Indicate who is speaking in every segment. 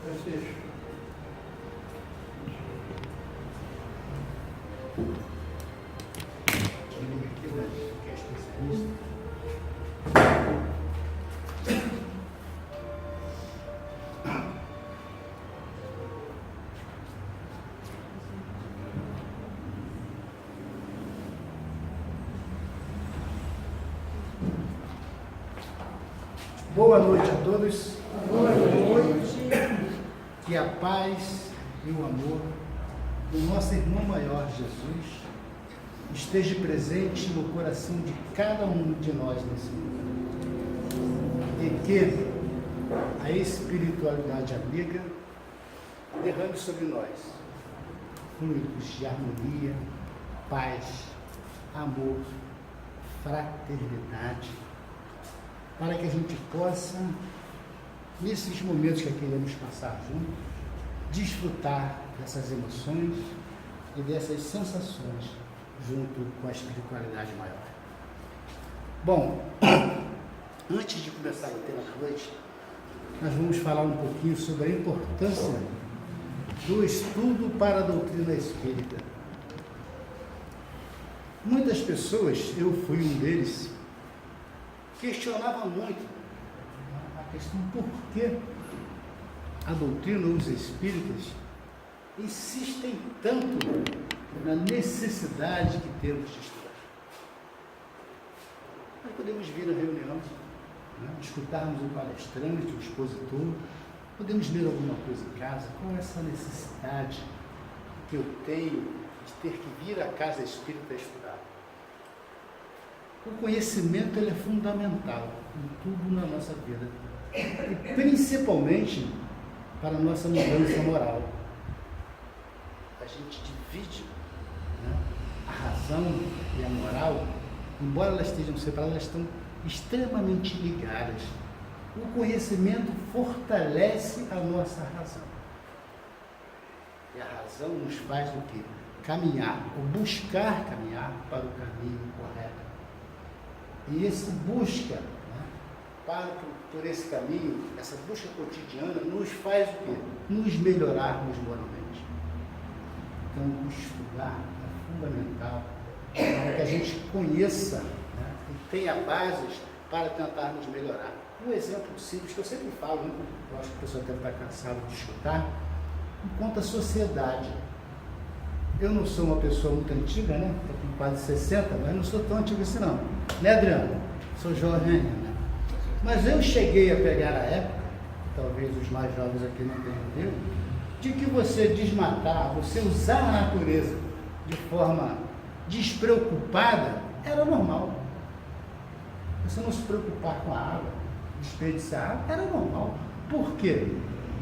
Speaker 1: Francisco. Que é especialista. Boa noite a todos. Boa noite. Que a paz e o amor do nosso irmão maior Jesus esteja presente no coração de cada um de nós nesse mundo. E que a espiritualidade amiga derrame sobre nós fluidos de harmonia, paz, amor, fraternidade, para que a gente possa, nesses momentos que queremos passar juntos, desfrutar dessas emoções e dessas sensações junto com a espiritualidade maior. Bom, antes de começar o tema da noite, nós vamos falar um pouquinho sobre a importância do estudo para a doutrina espírita. Muitas pessoas, eu fui um deles, questionava muito a questão por que a doutrina ou os espíritas insistem tanto na necessidade que temos de estudar. Nós podemos vir à reunião, escutarmos o palestrante, o expositor, podemos ler alguma coisa em casa. Qual é essa necessidade que eu tenho de ter que vir à casa espírita estudar? O conhecimento ele é fundamental em tudo na nossa vida, e principalmente para a nossa mudança moral. A gente divide a razão e a moral, embora elas estejam separadas, elas estão extremamente ligadas. O conhecimento fortalece a nossa razão. E a razão nos faz o quê? Caminhar, ou buscar caminhar para o caminho correto. E esse busca, por esse caminho, essa busca cotidiana, nos faz o quê? Nos melhorarmos moralmente. Então, estudar é fundamental para que a gente conheça e tenha bases para tentarmos melhorar. Um exemplo simples que eu sempre falo, eu acho que a pessoa deve estar cansada de escutar, enquanto a sociedade. Eu não sou uma pessoa muito antiga, né? Estou com quase 60, mas não sou tão antigo assim não. Né, Adriano? Sou jovem ainda, né? Mas eu cheguei a pegar a época, talvez os mais jovens aqui não tenham visto, de que você desmatar, você usar a natureza de forma despreocupada, era normal. Você não se preocupar com a água, desperdiçar água, era normal. Por quê?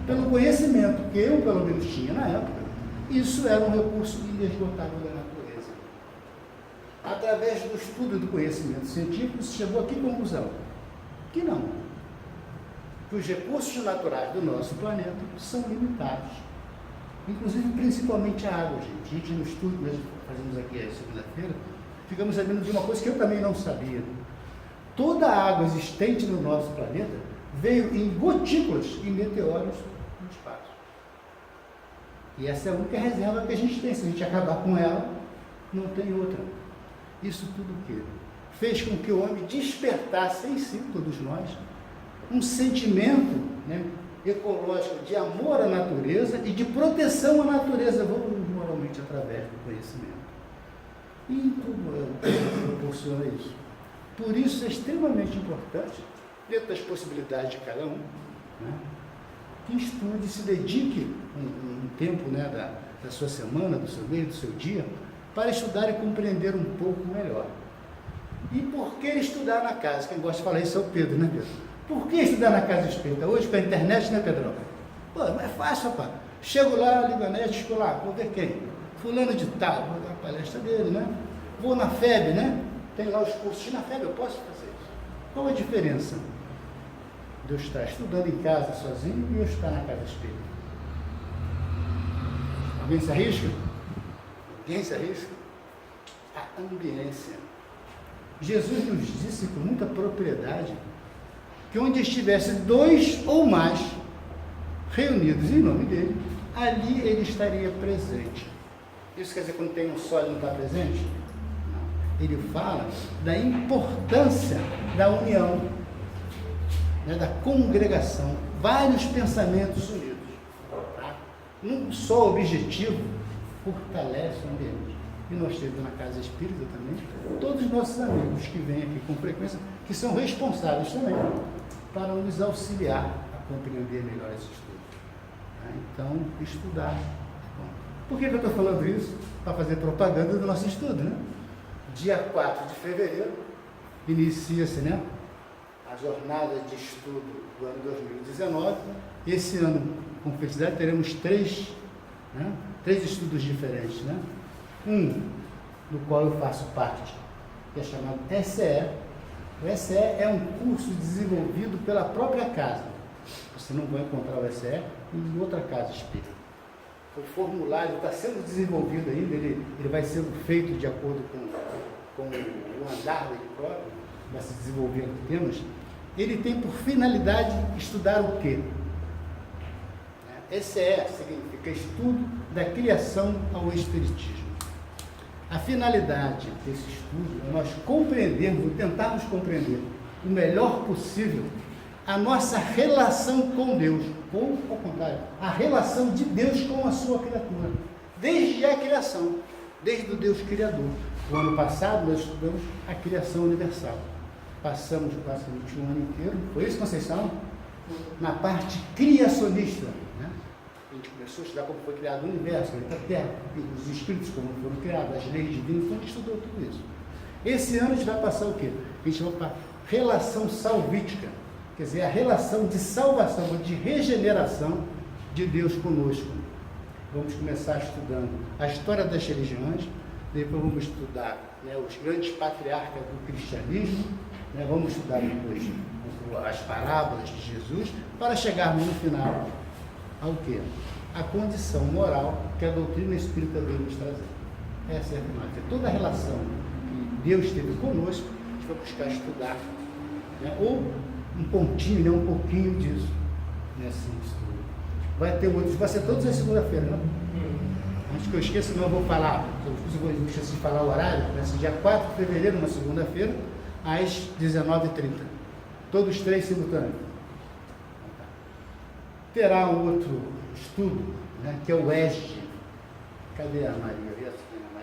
Speaker 1: Pelo conhecimento que eu, pelo menos, tinha na época, isso era um recurso inesgotável da natureza. Através do estudo do conhecimento científico, se chegou a que conclusão? Que não. Que os recursos naturais do nosso planeta são limitados. Inclusive, principalmente a água, gente. A gente no estudo que nós fazemos aqui a segunda-feira, ficamos sabendo de uma coisa que eu também não sabia. Toda a água existente no nosso planeta veio em gotículas e meteoros no espaço. E essa é a única reserva que a gente tem. Se a gente acabar com ela, não tem outra. Isso tudo o quê? Fez com que o homem despertasse em si, todos nós, um sentimento ecológico de amor à natureza e de proteção à natureza, evoluindo moralmente através do conhecimento. E tudo proporciona isso. Por isso é extremamente importante, dentro das possibilidades de cada um, que estude, se dedique um tempo da sua semana, do seu mês, do seu dia, para estudar e compreender um pouco melhor. E por que estudar na casa? Quem gosta de falar isso é o Pedro, né, Pedro? Por que estudar na casa espírita? Hoje com a internet, né, Pedrão? Pô, é fácil, rapaz. Chego lá, ligo a net, estou lá, vou ver quem? Fulano de tal, vou dar a palestra dele, né? Vou na FEB, né? Tem lá os cursos na FEB, eu posso fazer isso. Qual a diferença de eu estar estudando em casa sozinho e eu estar na casa espírita? Alguém se arrisca? Ninguém se arrisca? A ambiência. Jesus nos disse com muita propriedade que onde estivesse dois ou mais, reunidos em nome dele, ali ele estaria presente. Isso quer dizer que quando tem um só ele não está presente? Não. Ele fala da importância da união, né, da congregação, vários pensamentos unidos. Tá? Um só objetivo fortalece o ambiente. E nós temos na Casa Espírita também todos os nossos amigos que vêm aqui com frequência, que são responsáveis também para nos auxiliar a compreender melhor esse estudo. Tá? Então, estudar. Bom, por que eu estou falando isso? Para fazer propaganda do nosso estudo, né? Dia 4 de fevereiro, inicia-se, né, a jornada de estudo do ano 2019. Esse ano, com felicidade, teremos três estudos diferentes, né? Um, do qual eu faço parte, que é chamado SE. O SE é um curso desenvolvido pela própria casa. Você não vai encontrar o SE em outra casa espírita. O formulário está sendo desenvolvido ainda, ele vai sendo feito de acordo com o andar dele próprio, vai se desenvolvendo temas. Ele tem por finalidade estudar o quê? SE significa estudo da criação ao espiritismo. A finalidade desse estudo é nós compreendermos, ou tentarmos compreender o melhor possível a nossa relação com Deus, ou ao contrário, a relação de Deus com a sua criatura, desde a criação, desde o Deus Criador. O ano passado nós estudamos a criação universal. Passamos basicamente um ano inteiro, foi isso, Conceição? Na parte criacionista, né? A gente começou a estudar como foi criado o universo, a Terra, os espíritos como foram criados, as leis divinas, então a gente estudou tudo isso. Esse ano a gente vai passar o quê? A gente vai para a relação salvítica, quer dizer, a relação de salvação, de regeneração de Deus conosco. Vamos começar estudando a história das religiões, depois vamos estudar, né, os grandes patriarcas do cristianismo, né, vamos estudar depois as parábolas de Jesus, para chegarmos no final ao quê? A condição moral que a doutrina espírita veio nos trazer. Essa é a finalidade. Toda a relação que Deus teve conosco, a gente vai buscar estudar, né, ou um pontinho, né, um pouquinho disso nesse estudo. Vai ter outros, vai ser todas as segunda-feira, né? Antes que eu esqueça, não vou falar, eu vou esquecer de falar o horário, vai ser dia 4 de fevereiro, uma segunda-feira, às 19h30. Todos três simultâneos. Terá um outro estudo, né, que é o ESG. Cadê a Maria?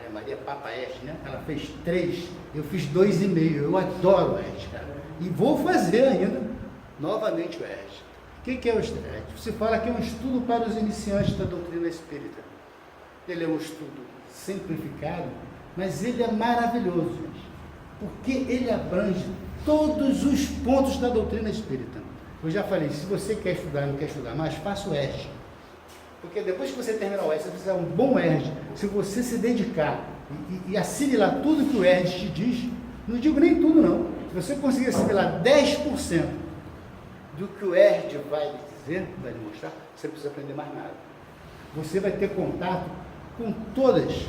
Speaker 1: A Maria Papa ESG, né? Ela fez 3, eu fiz 2,5. Eu adoro o ESG, cara. E vou fazer ainda, novamente, o ESG. O que é o ESG? Se fala que é um estudo para os iniciantes da doutrina espírita. Ele é um estudo simplificado, mas ele é maravilhoso, gente, porque ele abrange todos os pontos da doutrina espírita. Eu já falei, se você quer estudar, não quer estudar mais, faça o ERG. Porque depois que você terminar o ERG, você precisa de um bom ERG. Se você se dedicar e assimilar tudo que o ERG te diz, não digo nem tudo não, se você conseguir assimilar 10% do que o ERG vai lhe dizer, vai lhe mostrar, você não precisa aprender mais nada. Você vai ter contato com todos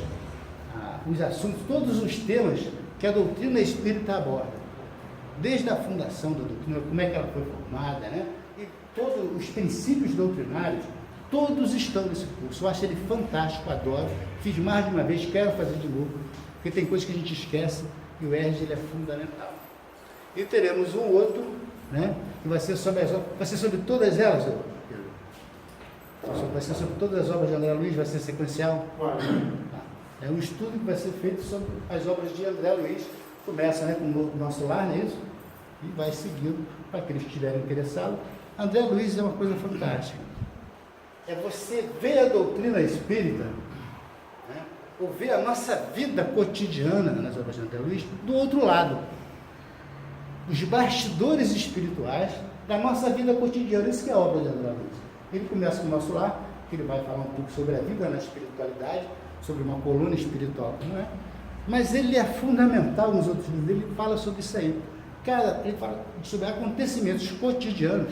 Speaker 1: os assuntos, todos os temas que a doutrina espírita aborda. Desde a fundação da doutrina, como é que ela foi formada, né? E todos os princípios doutrinários, todos estão nesse curso. Eu acho ele fantástico, adoro. Fiz mais de uma vez, quero fazer de novo, porque tem coisas que a gente esquece e o ERG ele é fundamental. E teremos um outro, né? Que vai ser sobre todas elas, Pedro? Vai ser sobre todas as obras de André Luiz, vai ser sequencial? É um estudo que vai ser feito sobre as obras de André Luiz. Começa, né, com o Nosso Lar, não é isso? E vai seguindo para aqueles que estiverem interessados. André Luiz é uma coisa fantástica. É você ver a doutrina espírita, né, ou ver a nossa vida cotidiana nas obras de André Luiz do outro lado. Os bastidores espirituais da nossa vida cotidiana. Isso que é a obra de André Luiz. Ele começa com o Nosso Lar, que ele vai falar um pouco sobre a vida na espiritualidade, sobre uma coluna espiritual, não é? Mas ele é fundamental nos outros livros, ele fala sobre isso aí. Ele fala sobre acontecimentos cotidianos,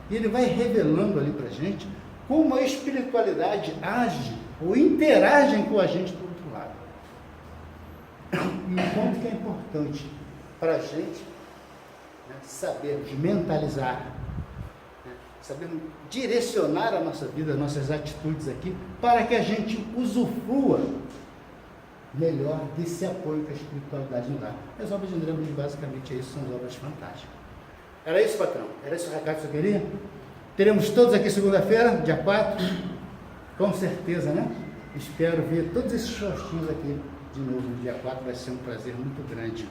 Speaker 1: e ele vai revelando ali para a gente como a espiritualidade age ou interage com a gente do outro lado. E um ponto que é importante para a gente, né, sabermos mentalizar, né, sabemos direcionar a nossa vida, as nossas atitudes aqui, para que a gente usufrua melhor desse apoio que a espiritualidade nos dá. As obras de André Luiz, basicamente, é isso, são obras fantásticas. Era isso, patrão? Era esse o recado que você queria? Teremos todos aqui segunda-feira, dia 4, com certeza, né? Espero ver todos esses rostinhos aqui de novo no dia 4, vai ser um prazer muito grande.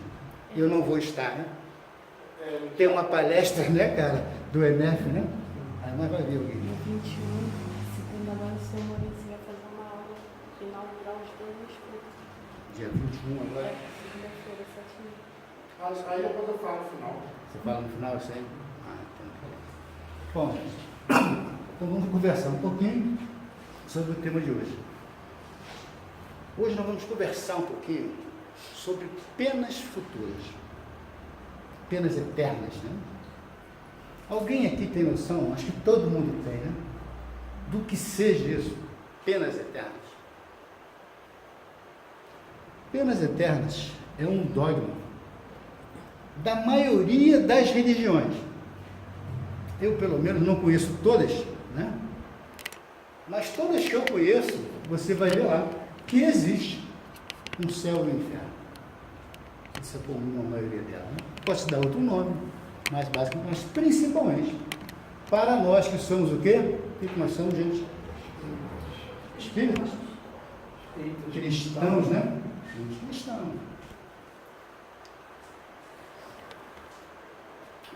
Speaker 1: Eu não vou estar, né? Tem uma palestra, né, cara, do ENEF, né? Mas vai ver alguém.
Speaker 2: No 21, segunda agora, o senhor Maurício vai fazer uma aula inaugurar os dois estudos.
Speaker 1: Dia 21 agora?
Speaker 2: Segunda-feira, 7h.
Speaker 3: Aí depois eu falo no final.
Speaker 1: Você fala no final, isso aí? Bom, então vamos conversar um pouquinho sobre o tema de hoje. Hoje nós vamos conversar um pouquinho sobre penas futuras, penas eternas, né? Alguém aqui tem noção, acho que todo mundo tem, né? Do que seja isso, penas eternas. Penas eternas é um dogma da maioria das religiões. Eu, pelo menos, não conheço todas, né? Mas todas que eu conheço, você vai ver lá que existe um céu e um inferno. Isso é comum a maioria dela, né? Pode dar outro nome, mais básico, mas principalmente para nós que somos o quê? O que nós somos, gente? Espíritos. Cristãos, né? Somos cristãos.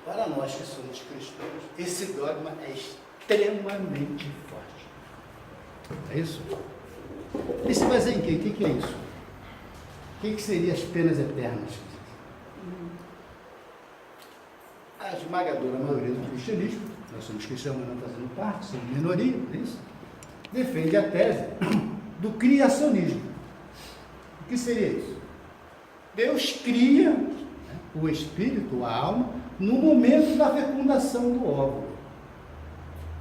Speaker 1: Para nós que somos cristãos, esse dogma é extremamente forte. É isso? E se baseia em quê? O que é isso? O que seriam as penas eternas? A esmagadora maioria do cristianismo, nós somos cristãos, mas não fazendo parte, somos minoria, é isso? Defende a tese do criacionismo. O que seria isso? Deus cria, né, o espírito, a alma, no momento da fecundação do óvulo.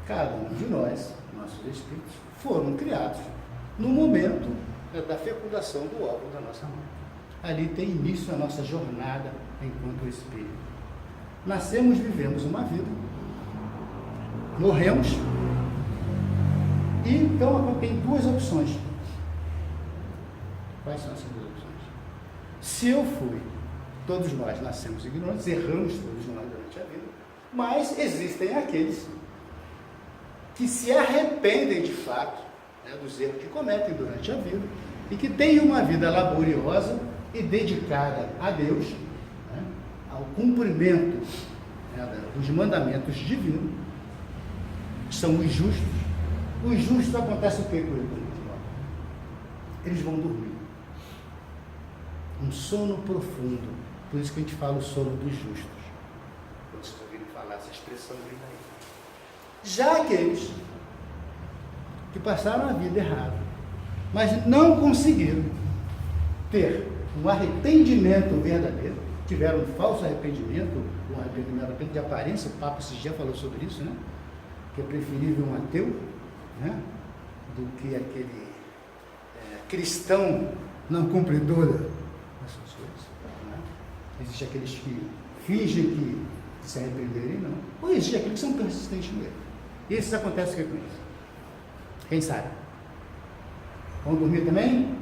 Speaker 1: Cada um de nós, nossos espíritos, foram criados no momento da fecundação do óvulo da nossa mãe. Ali tem início a nossa jornada enquanto espírito. Nascemos, vivemos uma vida, morremos, e então tem duas opções. Quais são essas duas opções? Se eu fui, todos nós nascemos ignorantes, erramos todos nós durante a vida, mas existem aqueles que se arrependem de fato, né, dos erros que cometem durante a vida e que têm uma vida laboriosa e dedicada a Deus, né, ao cumprimento, né, dos mandamentos divinos. São os justos. Os justos, acontece o que com eles? Eles vão dormir. Um sono profundo. Por isso que a gente fala o sono dos justos. Quando vocês ouvirem falar essa expressão, vem daí. Já aqueles que passaram a vida errada, mas não conseguiram ter um arrependimento verdadeiro, tiveram um falso arrependimento, um arrependimento de aparência, o Papa esses dias falou sobre isso, né? Que é preferível um ateu, né, do que aquele cristão não cumpridor dessas coisas, né? Existem aqueles que fingem que se arrependerem, não. Ou existem aqueles que são persistentes no erro. E esses acontecem o que com isso? Quem sabe? Vão dormir também?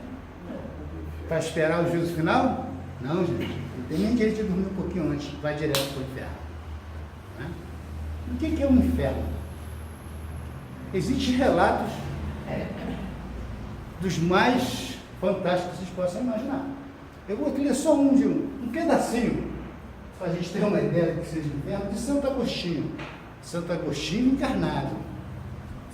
Speaker 1: Para esperar o juízo final? Não, gente. Não tem nem direito de dormir um pouquinho antes. Vai direto para o inferno. Né? O que é o inferno? Existem relatos dos mais fantásticos que vocês possam imaginar. Eu vou ler só um pedacinho, para a gente ter uma ideia do que seja o inferno, de Santo Agostinho. Santo Agostinho encarnado.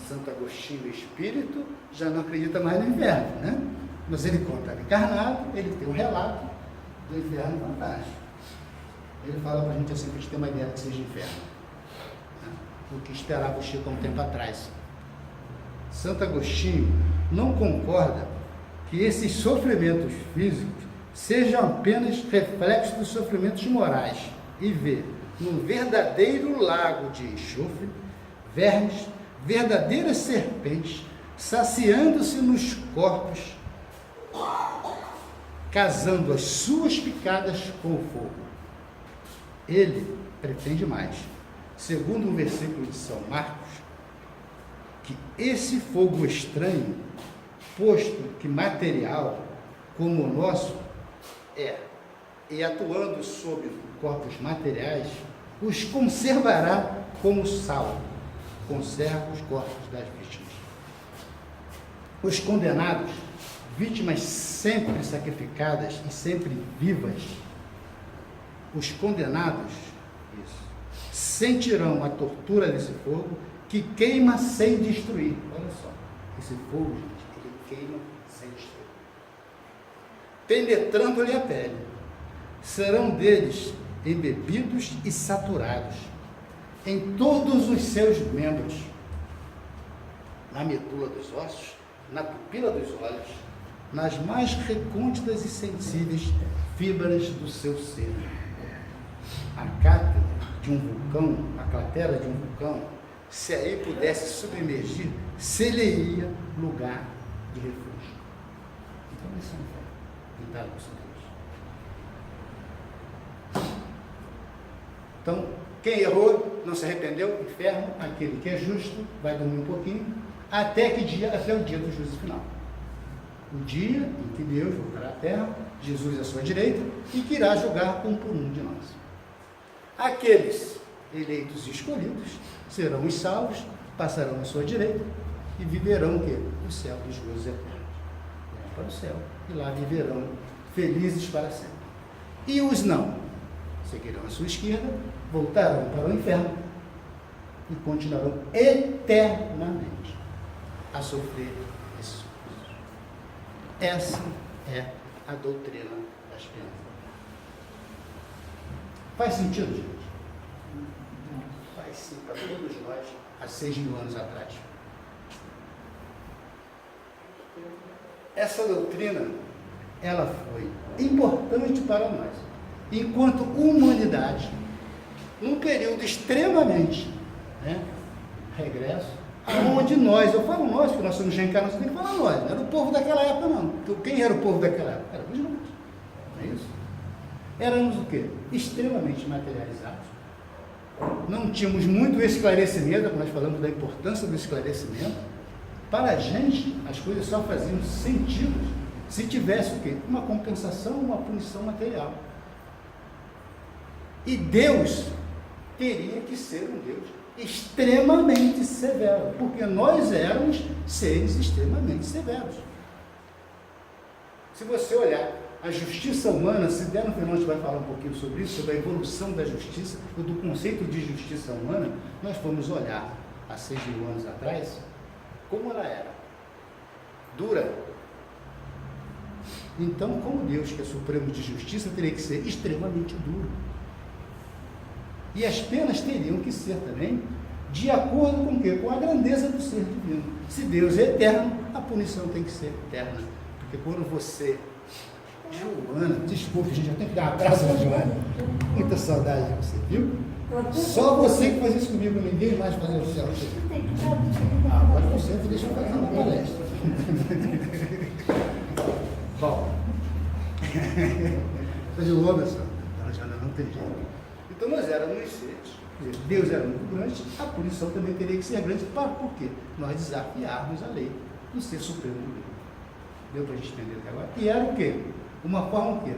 Speaker 1: Santo Agostinho espírito já não acredita mais no inferno, né? Mas ele conta encarnado, ele tem um relato do inferno fantástico. Ele fala para a gente assim, para a gente ter uma ideia do que seja inferno, né? O que esperava o Chico há um tempo atrás. Santo Agostinho não concorda que esses sofrimentos físicos sejam apenas reflexos dos sofrimentos morais e vê num verdadeiro lago de enxofre vermes, verdadeiras serpentes, saciando-se nos corpos, casando as suas picadas com o fogo. Ele pretende mais. segundo o versículo de São Marcos, que esse fogo estranho, posto que material como o nosso é, e atuando sobre corpos materiais, os conservará como sal, conserva os corpos das vítimas. Os condenados, vítimas sempre sacrificadas e sempre vivas, os condenados, sentirão a tortura desse fogo que queima sem destruir. Olha só, esse fogo, gente, ele queima sem destruir. Penetrando-lhe a pele, serão deles embebidos e saturados em todos os seus membros, na medula dos ossos, na pupila dos olhos, nas mais recônditas e sensíveis fibras do seu ser. A cátedra de um vulcão, a cratera de um vulcão, se aí pudesse submergir, se-lhe-ia lugar de refúgio. Então, isso não foi pintado por São Deus. Então, quem errou, não se arrependeu, inferno. Aquele que é justo vai dormir um pouquinho, até o dia do juízo final. O dia em que Deus voltará à terra, Jesus à sua direita, e que irá julgar um por um de nós. Aqueles eleitos e escolhidos serão os salvos, passarão à sua direita e viverão o quê? O céu dos juízos eternos. Vão para o céu e lá viverão felizes para sempre. E os não seguirão à sua esquerda, voltarão para o inferno e continuarão eternamente a sofrer esses juízos. Essa é a doutrina das penas. Faz sentido, gente? Faz sim, para todos nós, há 6.000 anos atrás. Essa doutrina, ela foi importante para nós, enquanto humanidade, num período extremamente regresso, onde nós, eu falo nós, porque nós somos reencarnados, tem que falar nós, não era o povo daquela época não. Então, quem era o povo daquela época? Era os nós, não é isso? Éramos o quê? Extremamente materializados. Não tínhamos muito esclarecimento, quando nós falamos da importância do esclarecimento. Para a gente, as coisas só faziam sentido se tivesse o quê? Uma compensação, uma punição material. E Deus teria que ser um Deus extremamente severo, porque nós éramos seres extremamente severos. Se você olhar a justiça humana, se der no final a gente vai falar um pouquinho sobre isso, sobre a evolução da justiça, ou do conceito de justiça humana, nós vamos olhar há 6.000 anos atrás, como ela era. Dura. Então, como Deus, que é supremo de justiça, teria que ser extremamente duro. E as penas teriam que ser também de acordo com o quê? Com a grandeza do ser divino. Se Deus é eterno, a punição tem que ser eterna. Porque quando você... Joana, desculpe, gente, eu tenho que dar um abraço na Joana. Muita saudade de você, viu? Só você que faz isso comigo, ninguém mais faz isso. Agora você deixa eu fazer uma palestra. Bom, está de longa só. A Joana não tem jeito. Então nós éramos seres, Deus era muito grande, a punição também teria que ser grande. Por quê? Nós desafiarmos a lei do ser supremo do Deus. Deu para a gente entender até agora? E era o quê? Uma forma o quê?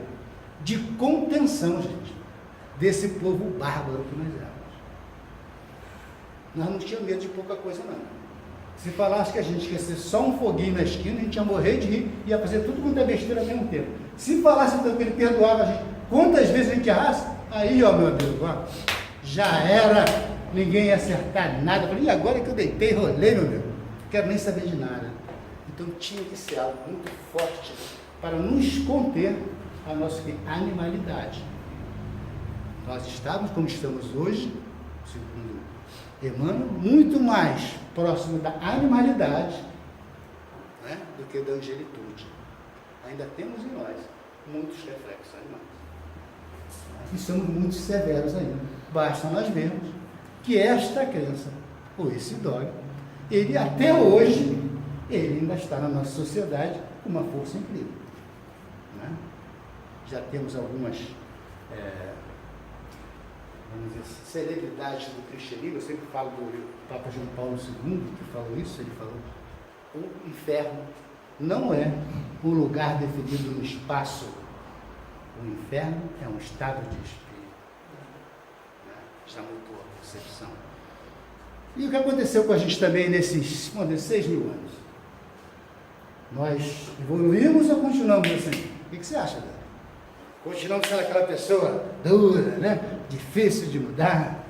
Speaker 1: De contenção, gente, desse povo bárbaro que nós éramos. Nós não tínhamos medo de pouca coisa, não. Se falasse que a gente ia ser só um foguinho na esquina, a gente ia morrer de rir, ia fazer tudo quanto é besteira ao mesmo tempo. Se falasse então que ele perdoava a gente, quantas vezes a gente errasse, aí, ó, meu Deus, ó, já era, ninguém ia acertar nada. Eu falei, e agora que eu deitei, rolei, meu Deus, não quero nem saber de nada. Então tinha que ser algo muito forte para nos conter a nossa animalidade. Nós estávamos, como estamos hoje, segundo Emmanuel, muito mais próximo da animalidade, né, do que da angelitude. Ainda temos em nós muitos reflexos animais. E somos muito severos ainda. Basta nós vermos que esta crença, ou esse dogma, ele até hoje, ele ainda está na nossa sociedade com uma força incrível. Né? Já temos algumas vamos dizer, celebridades do cristianismo. Eu sempre falo do Papa João Paulo II, que falou isso. Ele falou: o inferno não é um lugar definido no espaço. O inferno é um estado de espírito. Já mudou a concepção. E o que aconteceu com a gente também nesses 6 mil anos? Nós evoluímos ou continuamos assim? O que você acha, Dani? Continuamos sendo aquela pessoa dura, né? Difícil de mudar,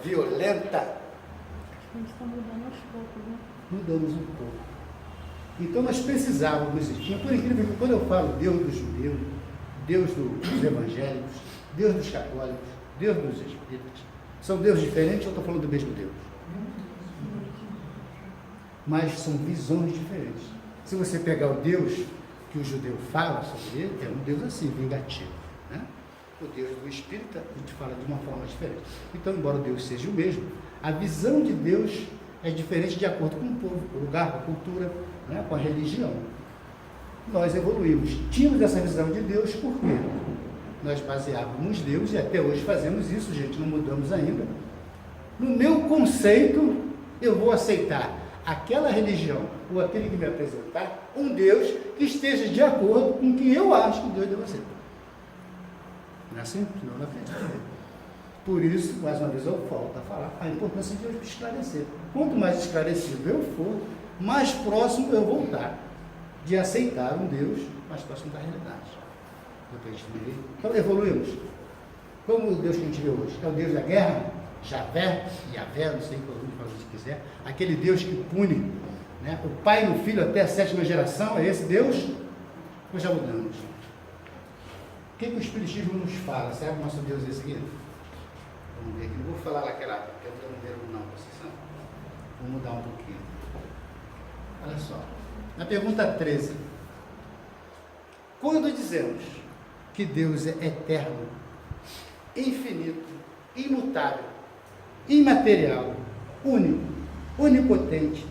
Speaker 1: violenta.
Speaker 2: A gente está mudando aos poucos, né?
Speaker 1: Mudamos um pouco. Então nós precisávamos, por incrível que quando eu falo Deus dos judeus, Deus dos evangélicos, Deus dos católicos, Deus dos espíritas, são deuses diferentes ou estou falando do mesmo Deus? Mas são visões diferentes. Se você pegar o Deus que o judeu fala sobre ele, é um Deus assim, vingativo. Né? O Deus do espírita, a gente fala de uma forma diferente. Então, embora o Deus seja o mesmo, a visão de Deus é diferente de acordo com o povo, com o lugar, com a cultura, né? Com a religião. Nós evoluímos. Tínhamos essa visão de Deus, por quê? Nós baseávamos Deus, e até hoje fazemos isso, gente, não mudamos ainda. No meu conceito, eu vou aceitar aquela religião, ou aquele que me apresentar, um Deus que esteja de acordo com o que eu acho que Deus deve ser. Não é assim? Não acredito. Por isso, mais uma vez, eu volto a falar a importância de eu esclarecer. Quanto mais esclarecido eu for, mais próximo eu vou estar de aceitar um Deus mais próximo da realidade. Então, evoluímos. Como o Deus que a gente vê hoje? É o Deus da guerra? Javé, Yavé, não sei como fala se quiser. Aquele Deus que pune, né? O pai e o filho até a 7ª geração, é esse Deus? Nós já mudamos. O que o Espiritismo nos fala? Será que o nosso Deus é esse aqui? Vamos ver aqui. Não vou falar naquela, porque eu não quero não, vocês. Vou mudar um pouquinho. Olha só. Na pergunta 13. Quando dizemos que Deus é eterno, infinito, imutável, imaterial, único, onipotente,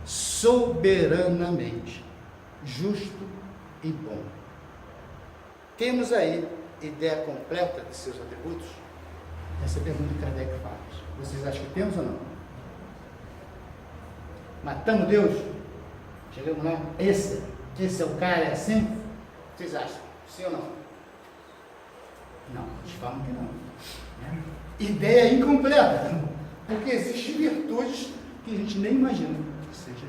Speaker 1: soberanamente, justo e bom. Temos aí ideia completa de seus atributos? Essa é a pergunta que Kardec faz. Vocês acham que temos ou não? Matamos Deus? Chegamos lá? Esse é o cara, é assim? Vocês acham? Sim ou não? Não, eles falam que não. Ideia incompleta, porque existem virtudes que a gente nem imagina que seja.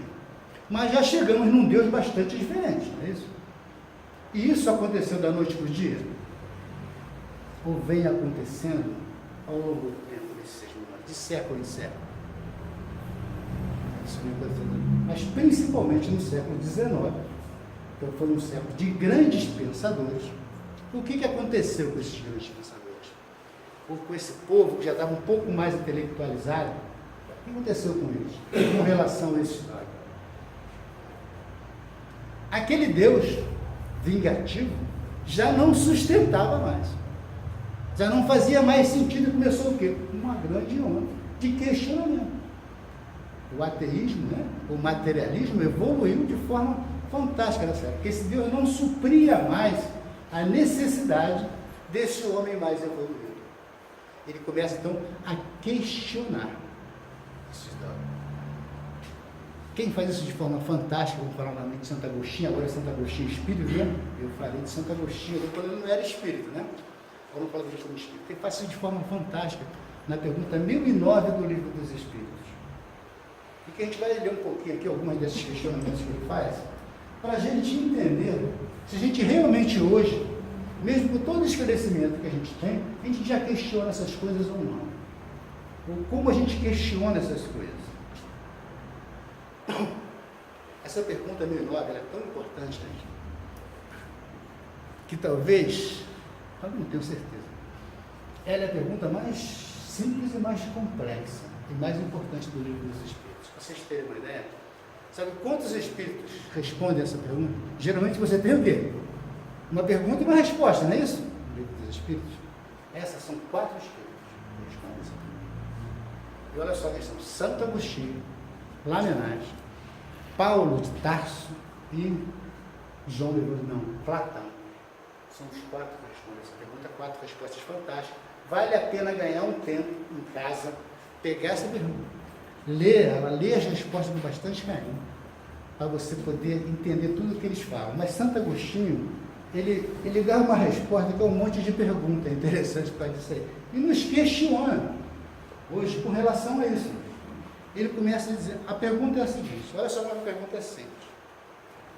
Speaker 1: Mas já chegamos num Deus bastante diferente, não é isso? E isso aconteceu da noite para o dia? Ou vem acontecendo ao longo do tempo, de século em século? Isso vem acontecendo, mas principalmente no século XIX, então foi um século de grandes pensadores. O que aconteceu com esses grandes pensadores? Ou com esse povo que já estava um pouco mais intelectualizado? O que aconteceu com eles com relação a esse história? Aquele Deus vingativo já não sustentava mais, já não fazia mais sentido. Começou o quê? Uma grande onda de questionamento. O ateísmo, né? O materialismo evoluiu de forma fantástica nessa época, porque esse Deus não supria mais a necessidade desse homem mais evoluído. Ele começa então a questionar esse história. Quem faz isso de forma fantástica, vamos falar novamente de Santo Agostinho, agora é Santo Agostinho espírito, né? Eu falei de Santo Agostinho, quando ele não era espírito, né? Agora não falo dele como espírito. Quem faz isso de forma fantástica, na pergunta 1009 do Livro dos Espíritos. E que a gente vai ler um pouquinho aqui, alguns desses questionamentos que ele faz, para a gente entender se a gente realmente hoje, mesmo com todo o esclarecimento que a gente já questiona essas coisas ou não. Ou como a gente questiona essas coisas. Essa pergunta 1009, ela é tão importante, gente, que talvez, eu não tenho certeza, ela é a pergunta mais simples e mais complexa e mais importante do Livro dos Espíritos. Para vocês terem uma ideia, sabe quantos espíritos respondem essa pergunta? Geralmente você tem o quê? Uma pergunta e uma resposta, não é isso? No Livro dos Espíritos. Essas são 4 espíritos que respondem essa pergunta. E olha só a questão: Santo Agostinho, Lamennais, Paulo de Tarso e Platão. São os 4 que respondem essa pergunta, 4 respostas fantásticas, vale a pena ganhar um tempo em casa, pegar essa pergunta, ler as respostas com bastante carinho, para você poder entender tudo o que eles falam. Mas Santo Agostinho, ele dá uma resposta que é um monte de perguntas interessantes para isso aí. E nos questiona hoje com relação a isso. Ele começa a dizer, a pergunta é a seguinte, olha só, uma pergunta simples.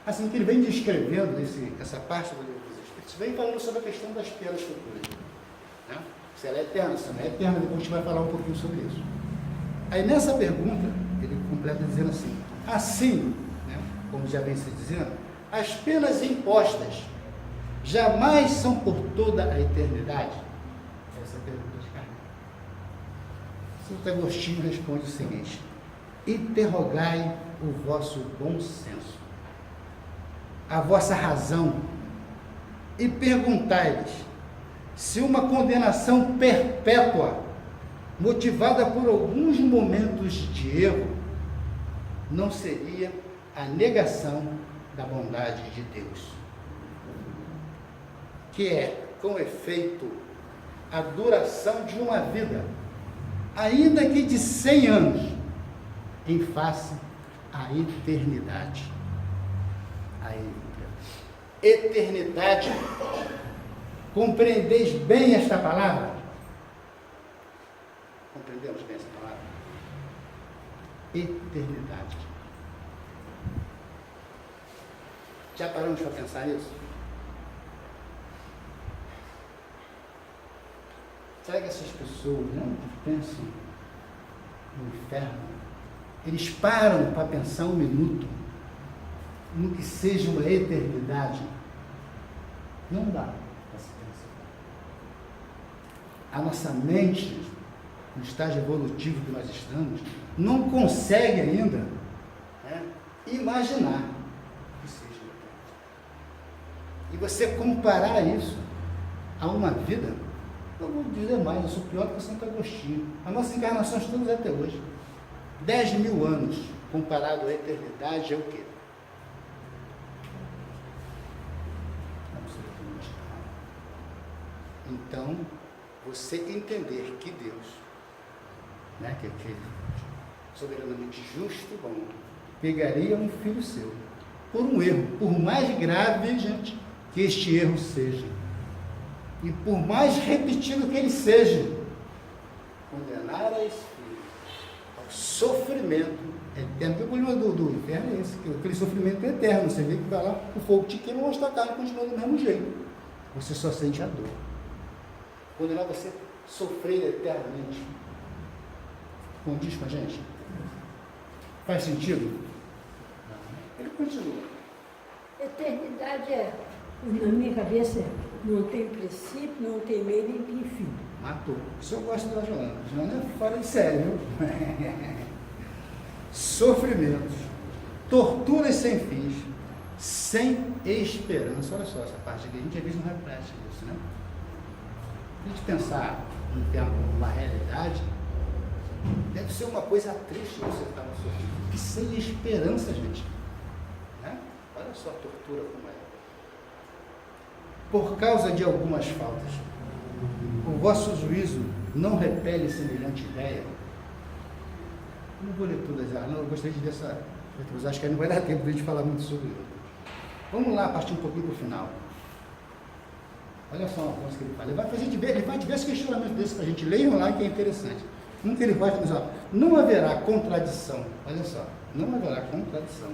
Speaker 1: Assim que ele vem descrevendo essa parte do livro dos Espíritos, vem falando sobre a questão das penas futuras. Né? Se ela é eterna, se não é eterna, depois a gente vai falar um pouquinho sobre isso. Aí nessa pergunta, ele completa dizendo assim, né, como já vem se dizendo, as penas impostas jamais são por toda a eternidade? Essa é a pergunta de Kardec. Santo Agostinho responde o seguinte, interrogai o vosso bom senso, a vossa razão, e perguntai-lhes se uma condenação perpétua, motivada por alguns momentos de erro, não seria a negação da bondade de Deus, que é, com efeito, a duração de uma vida, ainda que de 100 anos, em face à eternidade. A eternidade. Compreendeis bem esta palavra? Compreendemos bem essa palavra? Eternidade. Já paramos para pensar nisso? Será que essas pessoas, né, que pensam no inferno, eles param para pensar um minuto no que seja uma eternidade? Não dá para se pensar. A nossa mente, no estágio evolutivo que nós estamos, não consegue ainda, né, imaginar que seja eternidade. E você comparar isso a uma vida, eu vou dizer mais, eu sou pior que Santo Agostinho. As nossas encarnações todas até hoje. 10.000 anos comparado à eternidade é o quê? Então, você entender que Deus, né, que é aquele soberanamente justo e bom, pegaria um filho seu por um erro, por mais grave, gente, que este erro seja, e por mais repetido que ele seja, condenar a esse filho ao sofrimento eterno. Porque o problema do inferno é esse, que aquele sofrimento é eterno. Você vê que vai lá, o fogo te queima, mas a carne continua do mesmo jeito. Você só sente a dor. Condenar você a sofrer eternamente. Condiz com a gente? Faz sentido? Ele continua.
Speaker 4: Eternidade na minha cabeça, não tem princípio, não tem meio nem tem fim.
Speaker 1: Matou. Isso eu gosto da Joana. Joana é fora de série, viu? Sofrimentos, torturas sem fins, sem esperança. Olha só essa parte aqui, a gente às vezes não repete isso, né? Se a gente pensar em termos de uma realidade, deve ser uma coisa triste você estar no sofrimento. E sem esperança, gente. Né? Olha só a tortura como é. Por causa de algumas faltas, o vosso juízo não repele semelhante ideia? Não vou ler todas elas, não, eu gostaria de ler essa, mas acho que aí não vai dar tempo de a gente falar muito sobre isso. Vamos lá, partir um pouquinho para o final. Olha só uma coisa que ele fala. Ele faz diversos questionamentos desses para a gente ler lá, que é interessante. Um que ele vai dizer, não haverá contradição, olha só, não haverá contradição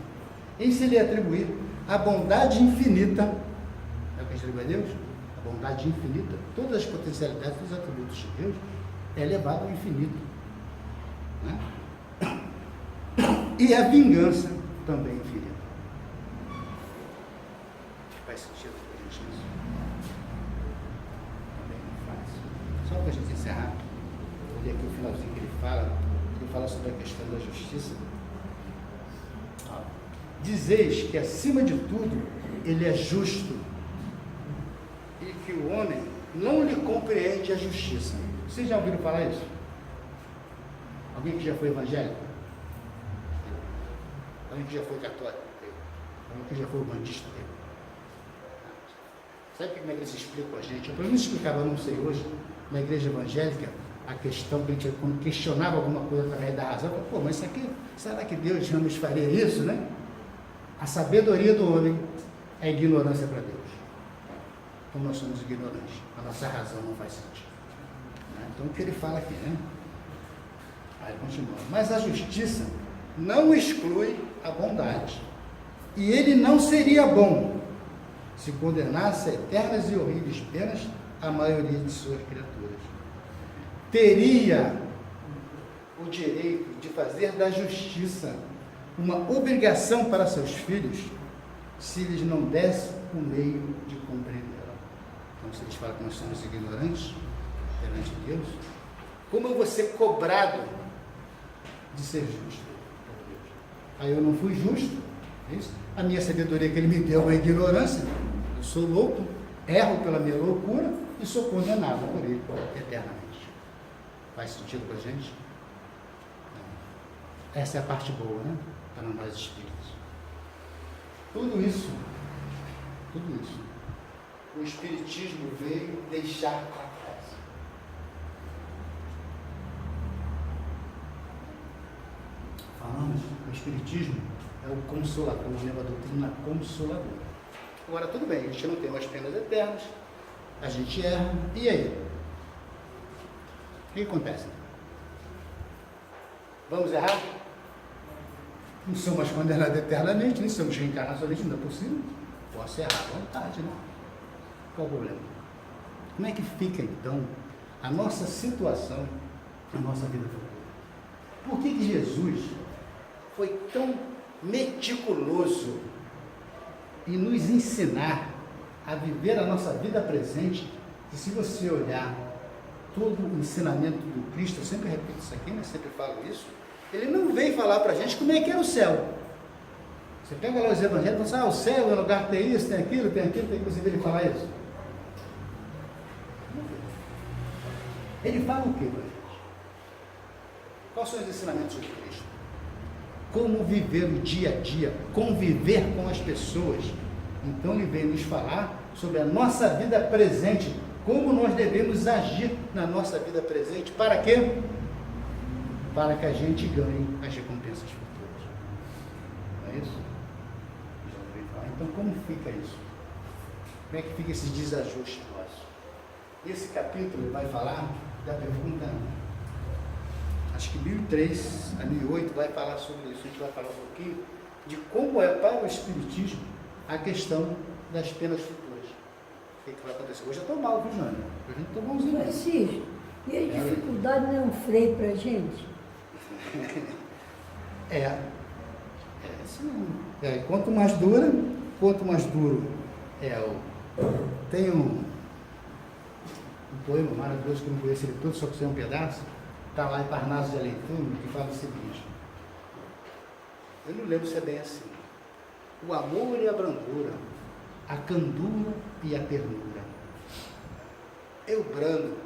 Speaker 1: em se lhe atribuir a bondade infinita. É o que a gente atribui a Deus? A bondade infinita, todas as potencialidades, todos os atributos de Deus, é elevado ao infinito. Né? E a vingança também infinita. Faz sentido para a gente isso? Também não faz. Só para a gente encerrar, vou ler aqui o finalzinho que ele fala sobre a questão da justiça. Dizeis que, acima de tudo, ele é justo e que o homem não lhe compreende a justiça. Vocês já ouviram falar isso? Alguém que já foi evangélico? Alguém que já foi católico? Alguém que já foi bandista? Sabe o que a igreja explica com a gente? Eu pelo menos explicava, eu não sei hoje, na igreja evangélica, a questão que a gente, quando questionava alguma coisa através da razão, eu falava, pô, mas isso aqui, será que Deus não nos faria isso, né? A sabedoria do homem é ignorância para Deus. Então nós somos ignorantes, a nossa razão não faz sentido. Né? Então o que ele fala aqui, né? Aí continua. Mas a justiça não exclui a bondade. E ele não seria bom se condenasse a eternas e horríveis penas a maioria de suas criaturas. Teria o direito de fazer da justiça uma obrigação para seus filhos se eles não dessem o meio de compreendê-la. Então, se eles falam que nós somos ignorantes perante Deus, como eu vou ser cobrado de ser justo? Aí eu não fui justo, é isso? A minha sabedoria que ele me deu é ignorância, eu sou louco, erro pela minha loucura e sou condenado por ele eternamente. Faz sentido para a gente? Não. Essa é a parte boa, né? Para nós espíritos. Tudo isso, o Espiritismo veio deixar para trás. Falamos, o Espiritismo é o consolador, leva a doutrina consoladora. Agora, tudo bem, a gente não tem mais penas eternas, a gente erra, e aí? O que acontece? Vamos errar? Não somos mais condenados eternamente, nem somos reencarnacionalmente, não é possível. Posso errar à vontade, né? Qual o problema? Como é que fica, então, a nossa situação, a nossa vida futura? Por que Jesus foi tão meticuloso em nos ensinar a viver a nossa vida presente? E se você olhar todo o ensinamento do Cristo, eu sempre repito isso aqui, né? Sempre falo isso, ele não veio falar para a gente como é que era o céu. Você pega lá os evangelhos e fala assim, o céu é um lugar que tem isso, tem aquilo, tem aquilo, você vê ele falar isso. Ele fala o que para a gente? Quais são os ensinamentos de Cristo? Como viver o dia a dia, conviver com as pessoas. Então ele veio nos falar sobre a nossa vida presente, como nós devemos agir na nossa vida presente. Para quê? Para que a gente ganhe as recompensas futuras. Não é isso? Já ouvi falar. Então, como fica isso? Como é que fica esse desajuste nosso? Esse capítulo vai falar da pergunta, acho que 1003 a 1008 vai falar sobre isso. A gente vai falar um pouquinho de como é para o Espiritismo a questão das penas futuras. O que vai acontecer? Hoje eu estou mal, viu, Jânio? Hoje eu estou malzinho.
Speaker 4: Francisco, e a dificuldade não é um freio para a gente?
Speaker 1: Sim. Quanto mais duro tem um poema maravilhoso que eu não conheço ele todo, só que sei um pedaço, está lá em Parnaso de Aleituno, que fala o seguinte, eu não lembro se é bem assim, o amor e a brandura, a candura e a ternura, eu brando,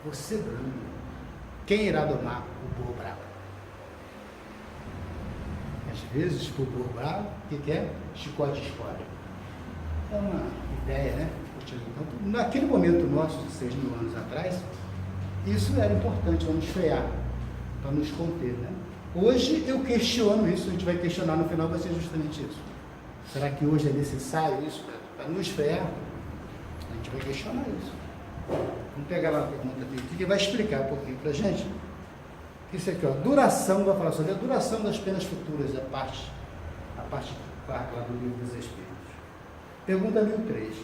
Speaker 1: você brando, quem irá domar o burro bravo? Às vezes, o burro bravo, o que é? Chicote de escolha. É uma ideia, né? Então, naquele momento nosso, de 6.000 anos atrás, isso era importante para nos frear, para nos conter, né? Hoje eu questiono isso, a gente vai questionar no final, vai ser justamente isso. Será que hoje é necessário isso para nos frear? A gente vai questionar isso. Vamos pegar lá a pergunta dele, que vai explicar um pouquinho para a gente. Isso aqui, ó, duração, vai falar sobre a duração das penas futuras, a parte 4 lá do Livro dos Espíritos. Pergunta 1003.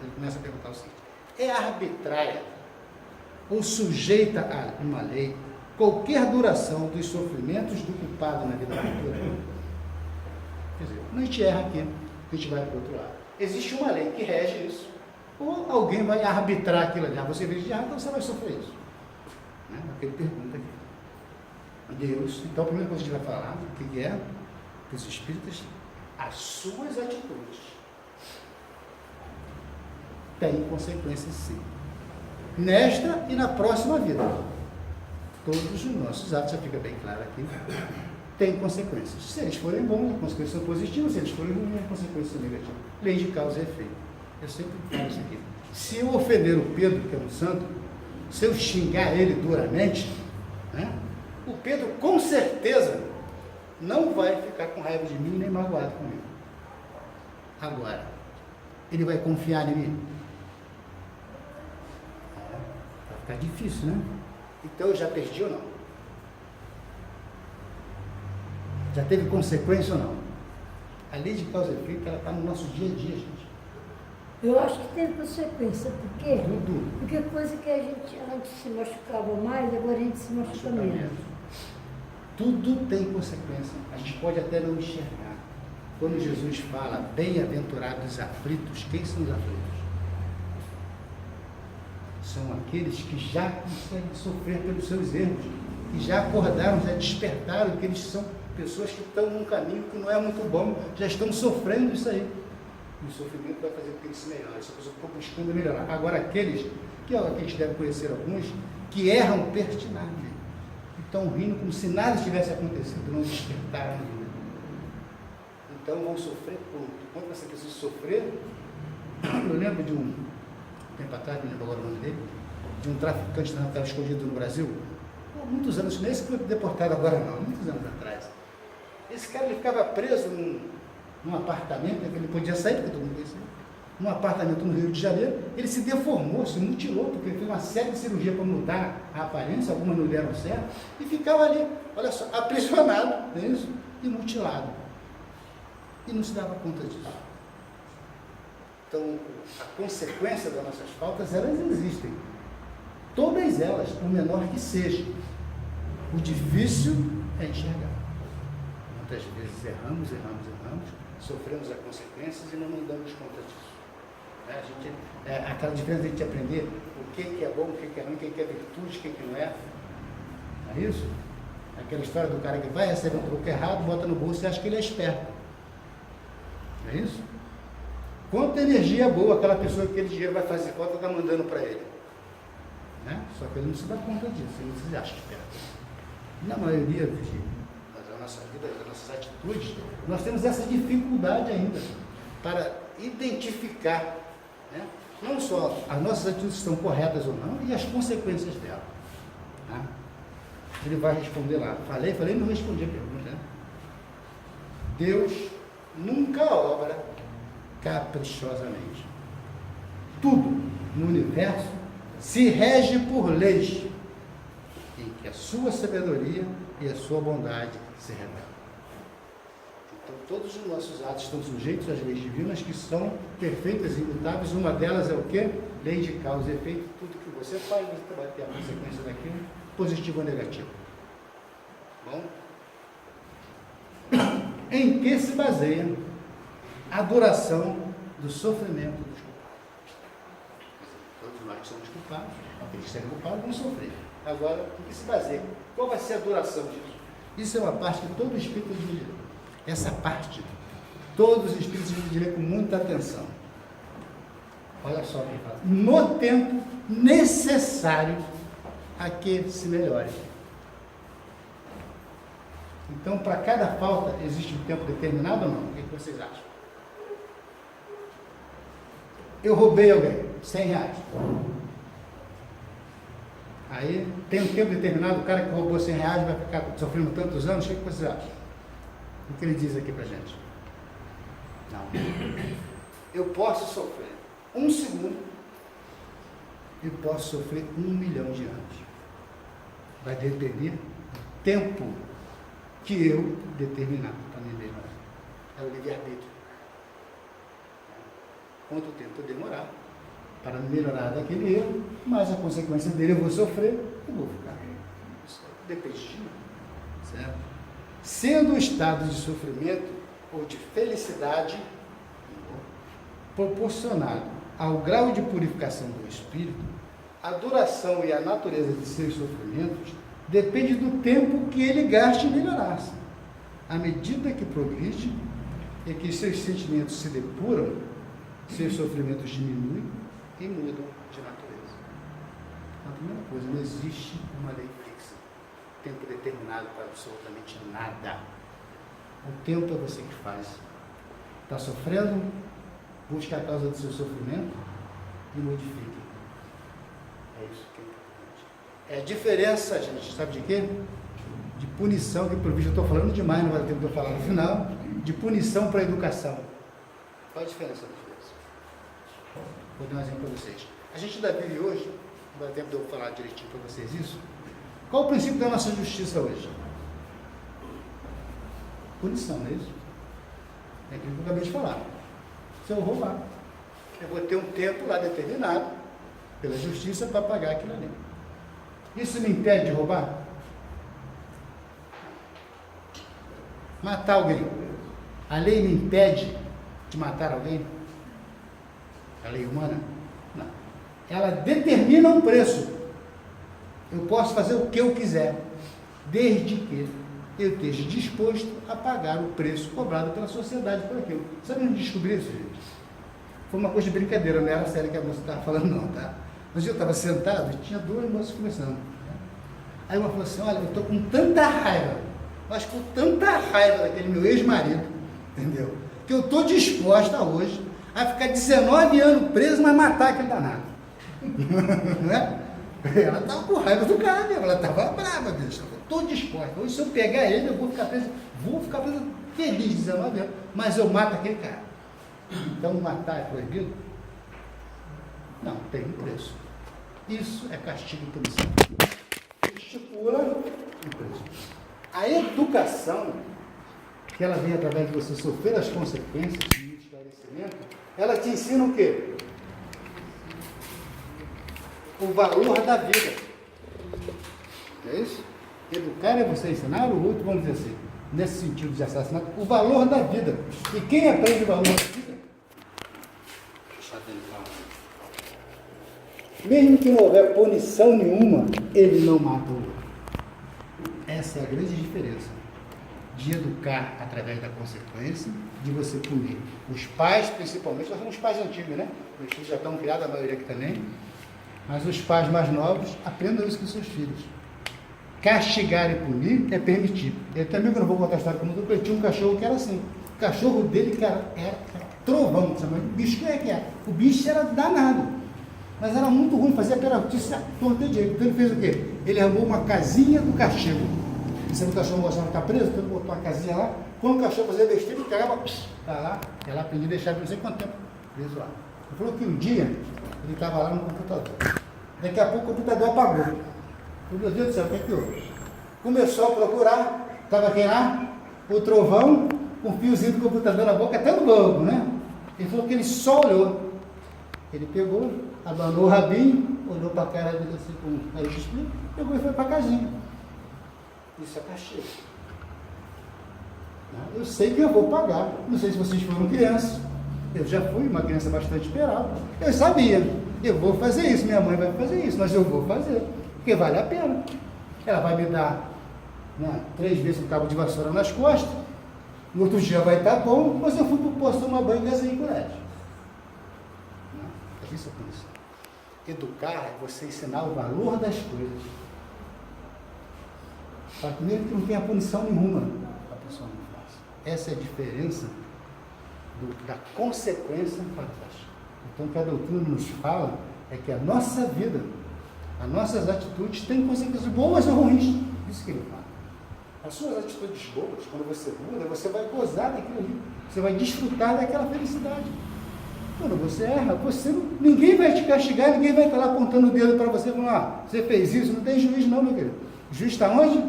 Speaker 1: Ele começa a perguntar o seguinte: é arbitrária ou sujeita a uma lei qualquer duração dos sofrimentos do culpado na vida futura? Quer dizer, quando a gente erra aqui, a gente vai para o outro lado. Existe uma lei que rege isso, ou alguém vai arbitrar aquilo ali. Você vê de errar, então você vai sofrer isso. Né? Ele pergunta aqui. Deus, então a primeira coisa que a gente vai falar, o que é, para os espíritas, as suas atitudes têm consequências sim. Nesta e na próxima vida. Todos os nossos atos, já fica bem claro aqui, têm consequências. Se eles forem bons, as consequências são positivas, se eles forem ruins, as consequências são negativas. Lei de causa e efeito. Eu sempre falo isso aqui. Se eu ofender o Pedro, que é um santo, se eu xingar ele duramente, né, o Pedro com certeza não vai ficar com raiva de mim nem magoado comigo. Agora, ele vai confiar em mim? Vai ficar difícil, né? Então eu já perdi ou não? Já teve consequência ou não? A lei de causa e efeito, ela está no nosso dia a dia, gente.
Speaker 4: Eu acho que teve consequência, porque
Speaker 1: Tudo.
Speaker 4: porque coisa que a gente antes se machucava mais, agora a gente se machuca menos.
Speaker 1: Tudo tem consequência. A gente pode até não enxergar. Quando Jesus fala, bem-aventurados os aflitos, quem são os aflitos? São aqueles que já conseguem sofrer pelos seus erros, que já acordaram, já despertaram, que eles são pessoas que estão num caminho que não é muito bom, já estão sofrendo isso aí. E o sofrimento vai fazer com que eles se melhorem. Essa pessoa está buscando melhorar. Agora, aqueles, que a gente deve conhecer alguns, que erram pertinazmente, estão rindo como se nada tivesse acontecido, não despertaram ainda. Então vão sofrer por. Quando essa pessoa sofrer, eu lembro de um tempo atrás, não lembro agora o nome dele, de um traficante que estava escondido no Brasil, há muitos anos, nem esse foi deportado agora não, muitos anos atrás. Esse cara ele ficava preso num apartamento, que ele podia sair, porque todo mundo conhecia, num apartamento no Rio de Janeiro, ele se deformou, se mutilou, porque ele fez uma série de cirurgia para mudar a aparência, algumas não deram certo, e ficava ali, olha só, aprisionado, não é isso? E mutilado. E não se dava conta disso. Então, a consequência das nossas faltas, elas existem. Todas elas, por menor que seja. O difícil é enxergar. Muitas vezes erramos, sofremos as consequências e não nos damos conta disso. Aquela diferença de a gente aprender o que é bom, o que é ruim, o que é virtude, o que não é. Não é isso? Aquela história do cara que vai receber um troco errado, bota no bolso e acha que ele é esperto. Não é isso? Quanta energia boa aquela pessoa que aquele dinheiro vai fazer falta está mandando para ele. Né? Só que ele não se dá conta disso, ele não se acha esperto. Na maioria da nossa vida, das nossas atitudes, nós temos essa dificuldade ainda para identificar, né, não só as nossas atitudes estão corretas ou não, e as consequências dela. Tá? Ele vai responder lá. Falei e não respondi a pergunta. Né? Deus nunca obra caprichosamente. Tudo no universo se rege por leis em que a sua sabedoria e a sua bondade se revelam. Então, todos os nossos atos estão sujeitos às leis divinas, que são perfeitas e imutáveis. Uma delas é o quê? Lei de causa e efeito. Tudo que você faz, você vai ter a consequência daquilo, positivo ou negativo. Bom? Em que se baseia a duração do sofrimento dos culpados? Todos nós que somos culpados, aqueles que serem culpados vão sofrer. Agora, o que se baseia? Qual vai ser a duração disso? Isso é uma parte que todo espírito deve ler. Essa parte, todos os espíritos devem ler com muita atenção. Olha só o que fala. No tempo necessário a que se melhore. Então, para cada falta, existe um tempo determinado ou não? O que vocês acham? Eu roubei alguém, R$100. Aí, tem um tempo determinado, o cara que roubou R$100 vai ficar sofrendo tantos anos, o que vocês acham? O que ele diz aqui pra gente? Não. Eu posso sofrer 1 segundo e posso sofrer 1 milhão de anos. Vai depender do tempo que eu determinar para me melhorar. É o livre-arbítrio. Quanto tempo eu demorar para melhorar daquele erro, mas a consequência dele eu vou sofrer e vou ficar. Isso depende de mim. Certo? Sendo o estado de sofrimento ou de felicidade proporcionado ao grau de purificação do espírito, a duração e a natureza de seus sofrimentos depende do tempo que ele gaste em melhorar-se. À medida que progride e que seus sentimentos se depuram, seus sofrimentos diminuem e mudam de natureza. A primeira coisa, não existe uma lei fixa, tempo determinado para absolutamente nada. O tempo é você que faz. Está sofrendo? Busque a causa do seu sofrimento e modifique. É isso que é importante. É a diferença, gente, sabe de quê? De punição, que por vídeo eu estou falando demais, não vai ter tempo de eu falar no final, de punição para a educação. Qual a diferença das duas? Vou dar um exemplo para vocês. A gente ainda vive hoje, não vai ter tempo de eu falar direitinho para vocês isso. Qual o princípio da nossa justiça hoje? Punição, não é isso? É aquilo que eu acabei de falar. Se eu roubar, eu vou ter um tempo lá determinado pela justiça para pagar aquilo ali. Isso me impede de roubar? Matar alguém. A lei me impede de matar alguém? A lei humana? Não. Ela determina um preço. Eu posso fazer o que eu quiser, desde que eu esteja disposto a pagar o preço cobrado pela sociedade por aquilo. Sabe onde descobri isso, gente? Foi uma coisa de brincadeira, não era sério que a moça estava falando não, tá? Mas eu estava sentado e tinha duas moças conversando. Aí uma falou assim, olha, eu estou com tanta raiva, mas com tanta raiva daquele meu ex-marido, entendeu? Que eu estou disposta hoje a ficar 19 anos preso, mas matar aquele danado. Não é? Ela estava com raiva do cara mesmo, ela estava brava, bicho. Estou disposta. Hoje, se eu pegar ele, eu vou ficar preso feliz, 19 anos, mas eu mato aquele cara. Então, matar é proibido? Não, tem um preço. Isso é castigo e punição. Estipula um preço. A educação, que ela vem através de você sofrer as consequências do esclarecimento, ela te ensina o quê? O valor da vida. É isso? Educar é você ensinar o outro, vamos dizer assim, nesse sentido de assassinato, o valor da vida. E quem aprende o valor da vida? Mesmo que não houver punição nenhuma, ele não mata o outro. Essa é a grande diferença de educar através da consequência, de você punir. Os pais, principalmente, nós somos pais antigos, né? Meus filhos já estão criados, a maioria aqui também. Mas os pais mais novos aprendam isso com seus filhos. Castigar e punir é permitir. Eu também, que eu não vou contar a história como eu tinha um cachorro que era assim. O cachorro dele, cara, era trovão, sabe? O bicho que era? O bicho era danado. Mas era muito ruim, fazia peraltice à torta de jeito. Então ele fez o quê? Ele arrumou uma casinha do cachorro. E se o cachorro gostava de ficar preso, então ele botou uma casinha lá. Quando o cachorro fazia besteira, ele cagava, tá lá. Ela aprendia a deixar ele não sei quanto tempo preso lá. Ele falou que um dia ele estava lá no computador. Daqui a pouco o computador apagou. Meu Deus do céu, o que é que houve? Começou a procurar, estava quem lá? O trovão, com o fiozinho do computador na boca, até no banco, né? Ele falou que ele só olhou. Ele pegou, abanou o rabinho, olhou para a cara dele assim, como a gente explica, pegou e foi para a casinha. Isso é castigo. Eu sei que eu vou pagar. Não sei se vocês foram crianças. Eu já fui uma criança bastante esperada. Eu sabia, eu vou fazer isso, minha mãe vai fazer isso, mas eu vou fazer, porque vale a pena. Ela vai me dar 3 vezes um cabo de vassoura nas costas, no outro dia vai estar bom, mas eu fui para o posto tomar banho e gastei colégio. Isso é isso. Educar é você ensinar o valor das coisas. Para primeiro que não tenha punição nenhuma, a pessoa não faz. Essa é a diferença da consequência para o castigo. Então, o que a doutrina nos fala é que a nossa vida, as nossas atitudes têm consequências boas ou ruins. Isso que ele fala. As suas atitudes boas, quando você muda, você vai gozar daquilo ali. Você vai desfrutar daquela felicidade. Quando você erra, ninguém vai te castigar, ninguém vai estar lá apontando o dedo para você, falando, você fez isso, não tem juiz não, meu querido. O juiz está onde?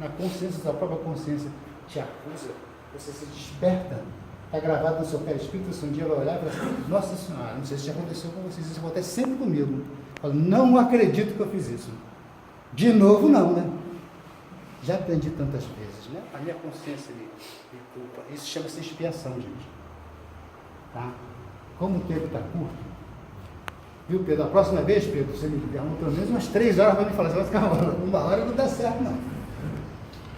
Speaker 1: Na consciência, sua própria consciência te acusa, você se desperta, está gravado no seu perispírito, você um dia vai olhar e vai falar assim, nossa senhora, não sei se já aconteceu com vocês, isso acontece sempre comigo. Falo, não acredito que eu fiz isso. De novo não, né? Já aprendi tantas vezes, né? A minha consciência me culpa. Isso chama-se expiação, gente. Tá? Como o tempo está curto, viu, Pedro? A próxima vez, Pedro, você me pergunta pelo menos umas 3 horas para me falar, você vai ficar 1 hora, não dá certo, não.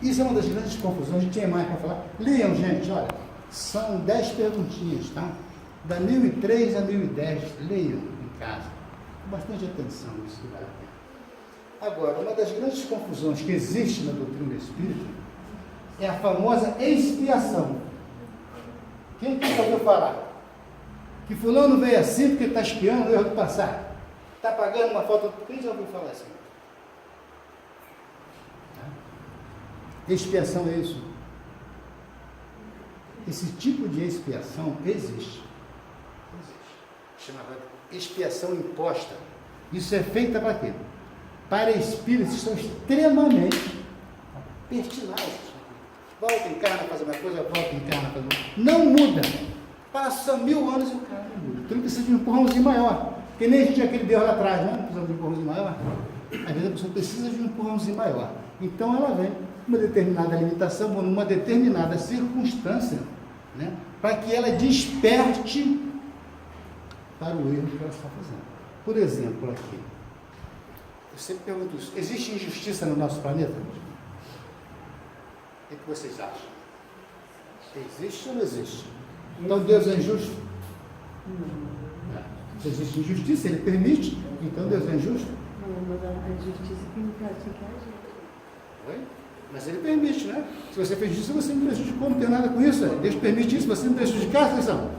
Speaker 1: Isso é uma das grandes confusões, a gente tinha mais para falar. Leiam, gente, olha, são 10 perguntinhas, tá? Da 1003 a 1010, leiam em casa. Com bastante atenção, isso que vale a pena. Agora, uma das grandes confusões que existe na doutrina espírita é a famosa expiação. Quem já ouviu falar? Que fulano veio assim porque está espiando o erro do passado. Está pagando uma falta. Quem já ouviu falar assim? Expiação é isso. Esse tipo de expiação existe. Chamada expiação imposta. Isso é feita para quê? Para espíritos que são extremamente pertinazes. Volta, encarna, faz uma coisa, volta, encarna, faz uma coisa. Não muda. Passa 1000 anos e o cara não muda. Então precisa de um empurrãozinho maior. Porque nem a gente aquele deu lá atrás, né? Precisa de um empurrãozinho maior. Às vezes a pessoa precisa de um empurrãozinho maior. Então ela vem uma determinada limitação ou numa determinada circunstância, né? Para que ela desperte para o erro que ela está fazendo. Por exemplo, aqui, eu sempre pergunto isso: existe injustiça no nosso planeta? O que vocês acham? Existe ou não existe? Então Deus é injusto? Não. Se existe injustiça, Ele permite, então Deus é injusto?
Speaker 4: Não, mas a justiça que não pratica a gente.
Speaker 1: Oi? Mas Ele permite, né? Se você fez isso, você não prejudicou, não tem nada com isso. Deus permite isso, você não prejudicar, atenção.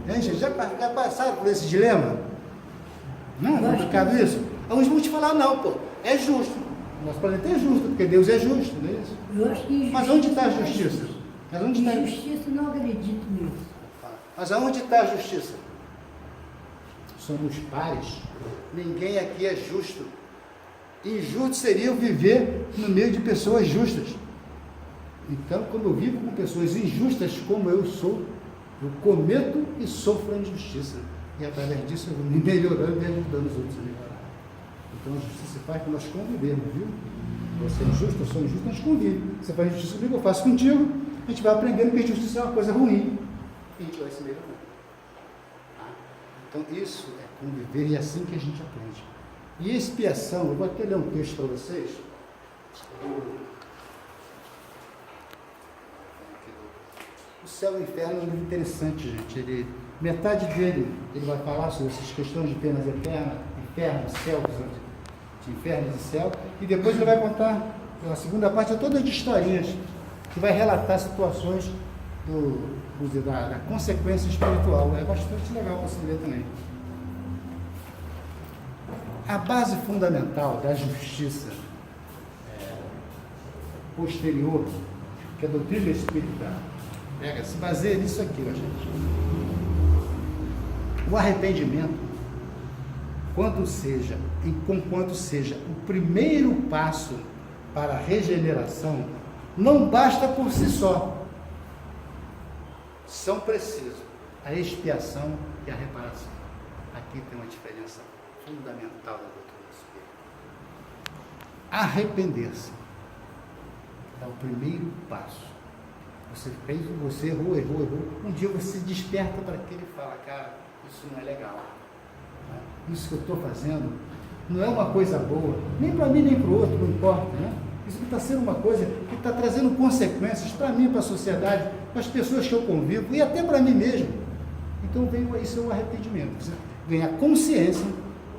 Speaker 1: Gente, já passaram por esse dilema? Não, é complicado isso? Alguns vão te falar, não, pô, é justo. Nosso planeta é justo, porque Deus é justo, não é isso?
Speaker 4: Eu acho que
Speaker 1: Mas onde está a justiça? Mas onde está a
Speaker 4: justiça? Não acredito nisso.
Speaker 1: Mas aonde está a justiça? Somos pares. Ninguém aqui é justo. Injusto seria eu viver no meio de pessoas justas. Então, quando eu vivo com pessoas injustas como eu sou, eu cometo e sofro a injustiça. E através disso eu vou me melhorando e ajudando os outros a melhorar. Então a justiça se faz para nós convivermos, viu? Você é injusto, eu sou injusto, nós convivemos. Você faz justiça comigo, eu faço contigo. A gente vai aprendendo que a justiça é uma coisa ruim. E a gente vai se melhorando. Então isso é conviver e é assim que a gente aprende. E expiação, eu vou até ler um texto para vocês. O Céu e o Inferno é um livro interessante, gente. Metade dele, ele vai falar sobre essas questões de penas eternas, inferno, céu, de infernos e céu, e depois ele vai contar, a segunda parte é toda de historinhas, que vai relatar situações da consequência espiritual. É bastante legal para você ler também. A base fundamental da justiça posterior, que a doutrina espírita se baseia nisso aqui, ó, gente. O arrependimento, conquanto seja o primeiro passo para a regeneração, não basta por si só. São precisos a expiação e a reparação. Aqui tem uma diferença fundamental da doutrina espírita. Arrepender-se é o primeiro passo. Você fez, você errou. Um dia você desperta para aquilo e fala, cara, isso não é legal. Isso que eu estou fazendo não é uma coisa boa, nem para mim, nem para o outro, não importa, né? Isso está sendo uma coisa que está trazendo consequências para mim, para a sociedade, para as pessoas que eu convivo e até para mim mesmo. Então isso é um arrependimento. Você ganha consciência,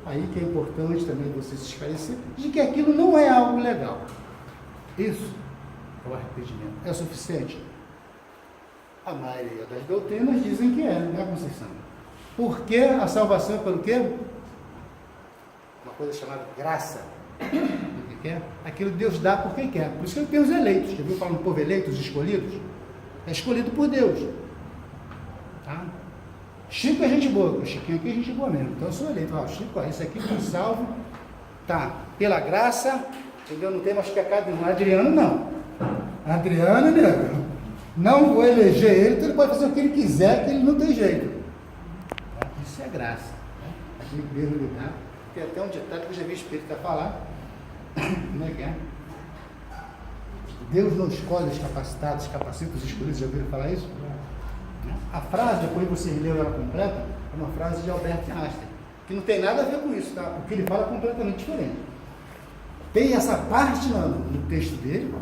Speaker 1: aí que é importante também você se esclarecer, de que aquilo não é algo legal. Isso é o arrependimento. É o suficiente? A maioria das doutrinas dizem que é, não é, Conceição? Porque a salvação é pelo quê? Uma coisa chamada graça. O que é? Aquilo que Deus dá por quem quer. Por isso que ele tem os eleitos. Já viu falando povo eleito, os escolhidos? É escolhido por Deus. Tá? Chico é gente boa, o Chiquinho aqui é gente boa mesmo. Então eu sou eleito. Ó, Chico, esse aqui está salvo, tá, pela graça, entendeu? Não tem mais pecado nenhum. Adriano não. Adriano, nego, não vou eleger ele, então ele pode fazer o que ele quiser, que ele não tem jeito. Isso é graça. Né? Aqui Deus lhe dá. Tem até um ditado que eu já vi espírita falar. Como é que é? Deus não escolhe os capacitados, capacita os escolhidos. Já ouviram falar isso? A frase, depois você leu ela completa, é uma frase de Albert Einstein, que não tem nada a ver com isso, tá? O que ele fala é completamente diferente. Tem essa parte no texto dele,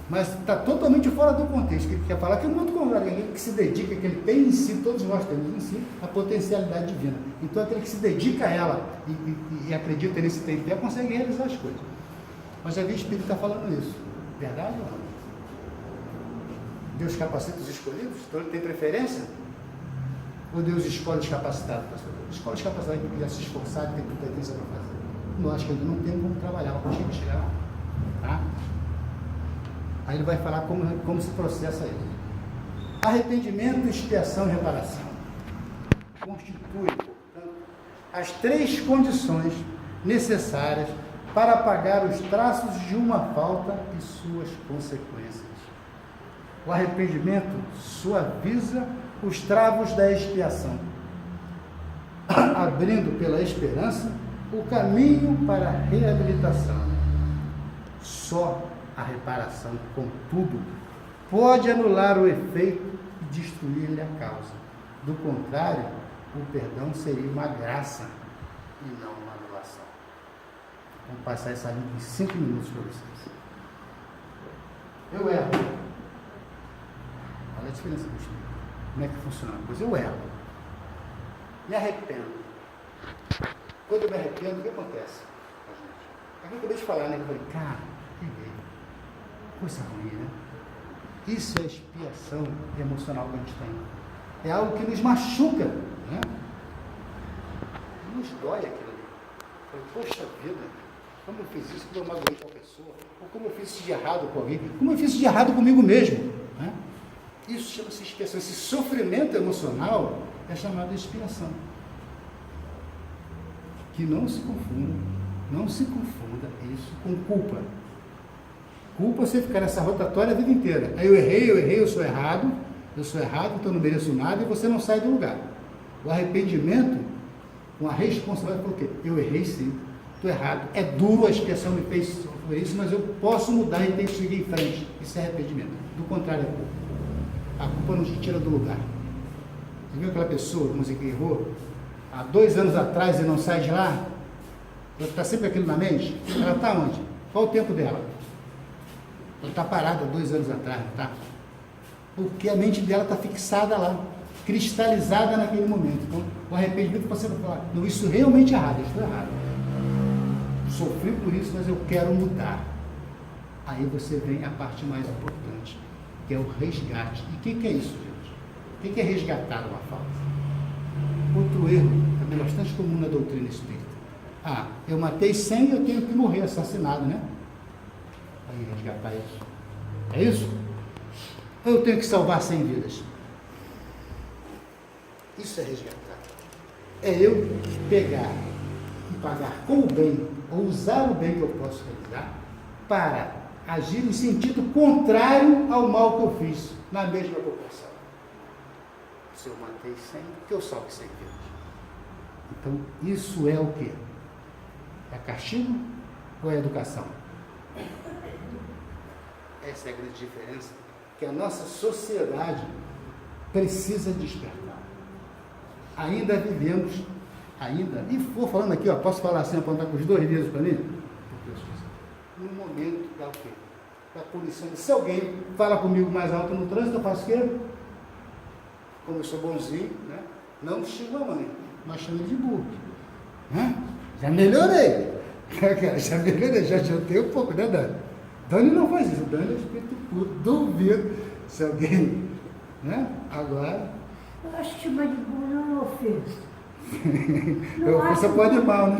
Speaker 1: mas está totalmente fora do contexto, que ele quer falar que é muito contrário, aquele que se dedica, que ele tem em si, todos nós temos em si, a potencialidade divina. Então aquele que se dedica a ela e acredita nisso e tem fé, consegue realizar as coisas. Mas já vi o Espírito está falando isso. Verdade ou não? Deus capacita os escolhidos? Então ele tem preferência? Ou Deus escolhe os capacitados, pastor? Escolhe os capacitados que quiser se esforçar e tem competência para fazer. Nós que ainda não temos como trabalhar, mas conseguimos chegar lá. Tá? Aí ele vai falar como se processa isso. Arrependimento, expiação e reparação constituem, portanto, as 3 condições necessárias para apagar os traços de uma falta e suas consequências. O arrependimento suaviza os travos da expiação, abrindo pela esperança o caminho para a reabilitação. Só a reparação, contudo, pode anular o efeito e destruir-lhe a causa. Do contrário, o perdão seria uma graça e não uma anulação. Vamos passar essa limpa em 5 minutos para vocês. Eu erro. Olha a diferença do estudo. Como é que funciona? Pois eu erro. Me arrependo. Quando eu me arrependo, o que acontece? Eu acabei de falar, né? Eu falei, cara, errei. Coisa ruim, né? Isso é expiação emocional que a gente tem. É algo que nos machuca, né? Nos dói aquilo ali. Eu falei, poxa vida, como eu fiz isso, como eu magoei com a pessoa, ou como eu fiz isso de errado com alguém, como eu fiz isso de errado comigo mesmo, né? Isso chama-se expiação. Esse sofrimento emocional é chamado de expiação. Que não se confunda isso com culpa. Culpa é você ficar nessa rotatória a vida inteira. Aí eu errei, eu sou errado, então eu não mereço nada e você não sai do lugar. O arrependimento, com a responsabilidade, por quê? Eu errei sim, estou errado. É duro, a expiação me fez sofrer isso, mas eu posso mudar e tenho que seguir em frente. Isso é arrependimento. Do contrário, é culpa. A culpa não te tira do lugar. Você viu aquela pessoa, como você que errou, há 2 anos atrás e não sai de lá? Está sempre aquilo na mente? Ela está onde? Qual o tempo dela? Ela está parada 2 anos atrás, não está? Porque a mente dela está fixada lá, cristalizada naquele momento. Então, o arrependimento você vai falar, não, isso realmente é errado, eu estou errado. Sofri por isso, mas eu quero mudar. Aí você vem a parte mais importante, que é o resgate. E o que é isso, gente? O que é resgatar uma falta? Outro erro, também bastante comum na doutrina espírita. Ah, eu matei 100 e eu tenho que morrer assassinado, né? Aí resgatar isso. É isso? Ou eu tenho que salvar 100 vidas? Isso é resgatar. É eu pegar e pagar com o bem, ou usar o bem que eu posso realizar, para agir em sentido contrário ao mal que eu fiz, na mesma proporção. Se eu matei 100, que eu salve 100 vidas. Então, isso é o quê? É castigo ou é educação? Essa é a grande diferença que a nossa sociedade precisa despertar. Ainda vivemos, e vou falando aqui, ó, posso falar assim, apontar com os 2 dedos para mim? No momento da o quê? Da punição. Se alguém fala comigo mais alto no trânsito, eu faço o quê? Como eu sou bonzinho, né? Não xingo a mãe, mas chamo ele de burro. Né? Já melhorei. Já adiantei um pouco, né, Dani? Dani não faz isso, Dani é espírito puro, duvido se alguém, né? Agora.
Speaker 4: Eu acho que chamar de burro não é uma ofensa.
Speaker 1: Ofensa para o animal, né?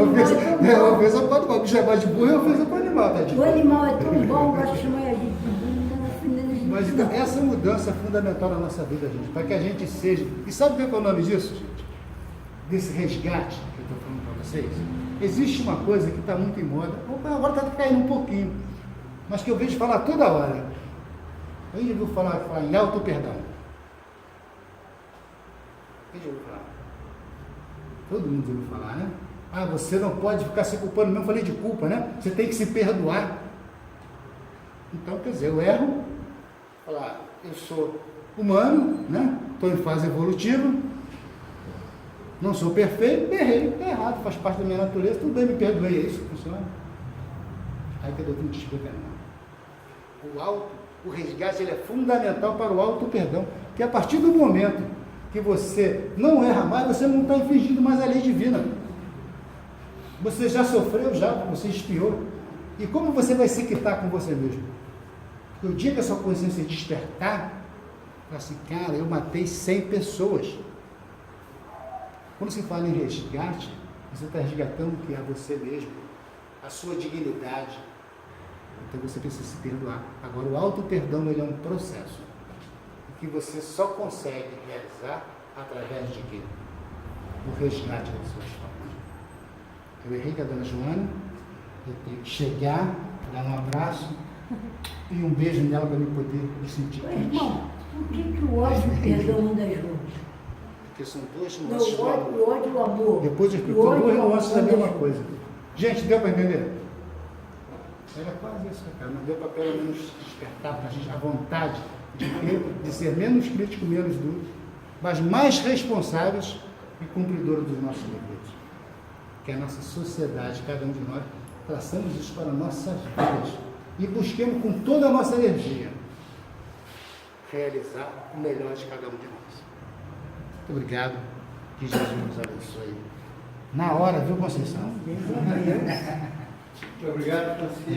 Speaker 1: Ofensa para o animal. Chamar de burro é ofensa para o animal, tá?
Speaker 4: O animal é tão bom, eu acho que chamar de burro não é ofendendo.
Speaker 1: Mas então, essa mudança é fundamental na nossa vida, gente, para que a gente seja. E sabe o que é o nome disso, gente? Desse resgate que eu estou falando para vocês? Existe uma coisa que está muito em moda, agora está caindo um pouquinho, mas que eu vejo falar toda hora. Eu já ouviu falar em auto-perdão. Quem já ouviu falar? Todo mundo já ouviu falar, né? Ah, você não pode ficar se culpando, mesmo falei de culpa, né? Você tem que se perdoar. Então, quer dizer, eu erro, falar, eu sou humano, né? Estou em fase evolutiva, não sou perfeito, errei, está errado, faz parte da minha natureza, tudo bem, me perdoei, é isso que funciona. Aí que a doutrina te explica, não. O resgate, ele é fundamental para o auto-perdão, que a partir do momento que você não erra mais, você não está infringindo mais a lei divina. Você já sofreu, você expiou. E como você vai se quitar com você mesmo? Porque o dia que a sua consciência despertar, Fala assim, cara, eu matei 100 pessoas. Quando se fala em resgate, você está resgatando o que é você mesmo, a sua dignidade. Então você precisa se perdoar. Agora, o auto-perdão, ele é um processo que você só consegue realizar através de quê? O resgate das suas formas. Eu errei com a dona Joana, eu tenho que chegar, dar um abraço e um beijo nela para eu poder me sentir quente.
Speaker 4: Irmão, por que o ódio e o perdão andam juntos?
Speaker 1: Porque são duas
Speaker 4: Não,
Speaker 1: nuances do
Speaker 4: o
Speaker 1: amor.
Speaker 4: ódio e o amor.
Speaker 1: Depois eu explico,
Speaker 4: O
Speaker 1: são
Speaker 4: ódio
Speaker 1: duas
Speaker 4: e o amor
Speaker 1: nuances da
Speaker 4: andam
Speaker 1: mesma
Speaker 4: juntos.
Speaker 1: coisa. Gente, deu para entender? Era quase isso, cara. Não deu para pelo menos despertar para a gente a vontade de ser menos crítico, menos duro, mas mais responsáveis e cumpridores dos nossos deveres. Que a nossa sociedade, cada um de nós, traçamos isso para nossas vidas e busquemos com toda a nossa energia realizar o melhor de cada um de nós. Muito obrigado. Que Jesus nos abençoe. Na hora, viu, Conceição? Muito obrigado, Francisco.